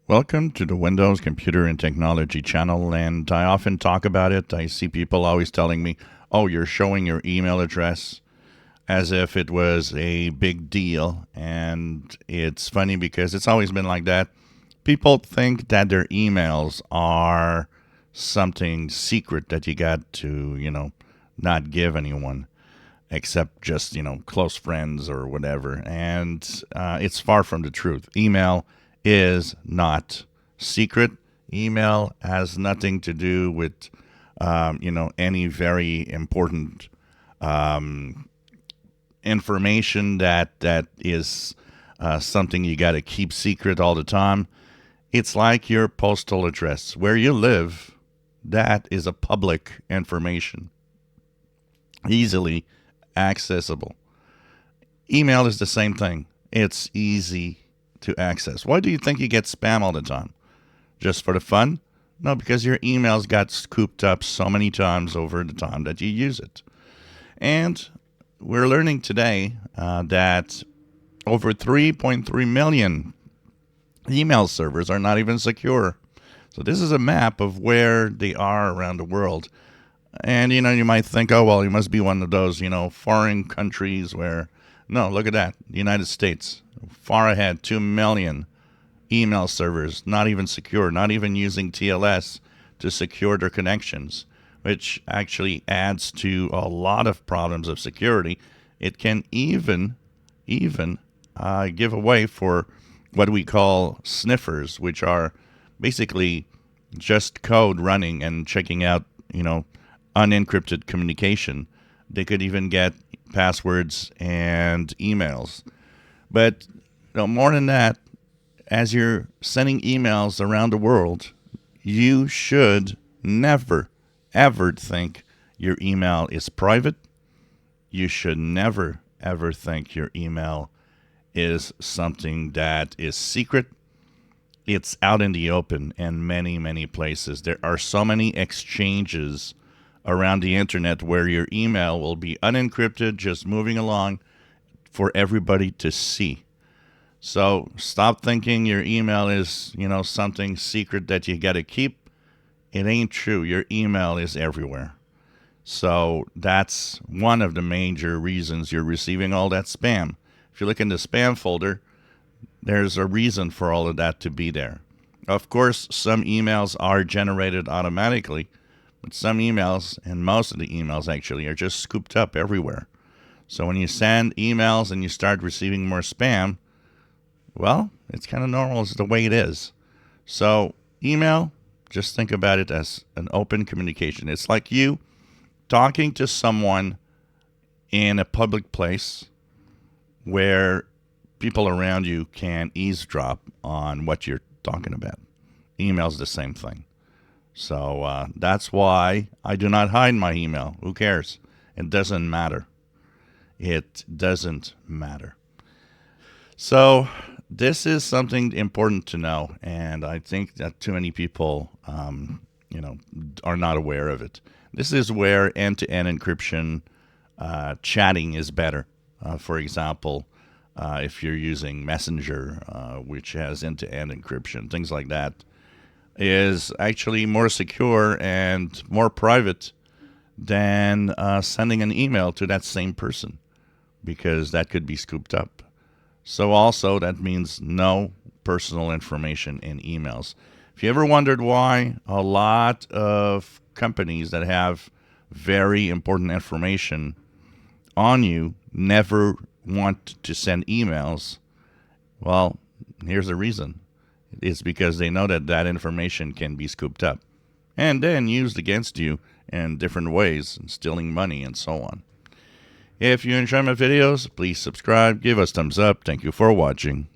Welcome to the Windows Computer and Technology channel, and I often talk about it. I see people always telling me, oh, you're showing your email address as if it was a big deal, and it's funny because it's always been like that. People think that their emails are something secret that you got to, not give anyone except just, close friends or whatever, and it's far from the truth. Email is not secret. Email has nothing to do with, any very important information that is something you got to keep secret all the time. It's like your postal address. Where you live, that is a public information, easily accessible. Email is the same thing. It's easy to access. Why do you think you get spam all the time? Just for the fun? No, because your emails got scooped up so many times over the time that you use it. And we're learning today that over 3.3 million email servers are not even secure. So this is a map of where they are around the world. And, you might think, oh, well, you must be one of those, foreign countries where... No, look at that. The United States, far ahead, 2 million email servers, not even secure, not even using TLS to secure their connections, which actually adds to a lot of problems of security. It can even give away for what we call sniffers, which are basically just code running and checking out, unencrypted communication. They could even get passwords and emails. But more than that, as you're sending emails around the world, you should never, ever think your email is private. You should never, ever think your email is something that is secret. It's out in the open in many, many places. There are so many exchanges around the internet where your email will be unencrypted, just moving along for everybody to see. So stop thinking your email is, something secret that you got to keep. It ain't true. Your email is everywhere. So that's one of the major reasons you're receiving all that spam. If you look in the spam folder, there's a reason for all of that to be there. Of course, some emails are generated automatically, but some emails, and most of the emails actually, are just scooped up everywhere. So when you send emails and you start receiving more spam, well, it's kind of normal. It's the way it is. So email, just think about it as an open communication. It's like you talking to someone in a public place where people around you can eavesdrop on what you're talking about. Email's the same thing. So that's why I do not hide my email. Who cares? It doesn't matter. It doesn't matter. So this is something important to know, and I think that too many people, are not aware of it. This is where end-to-end encryption chatting is better. For example, if you're using Messenger, which has end-to-end encryption, things like that, is actually more secure and more private than sending an email to that same person, because that could be scooped up. So also that means no personal information in emails. If you ever wondered why a lot of companies that have very important information on you never want to send emails, well, here's the reason. It's because they know that information can be scooped up and then used against you in different ways, stealing money and so on. If you enjoy my videos, please subscribe, give us thumbs up. Thank you for watching.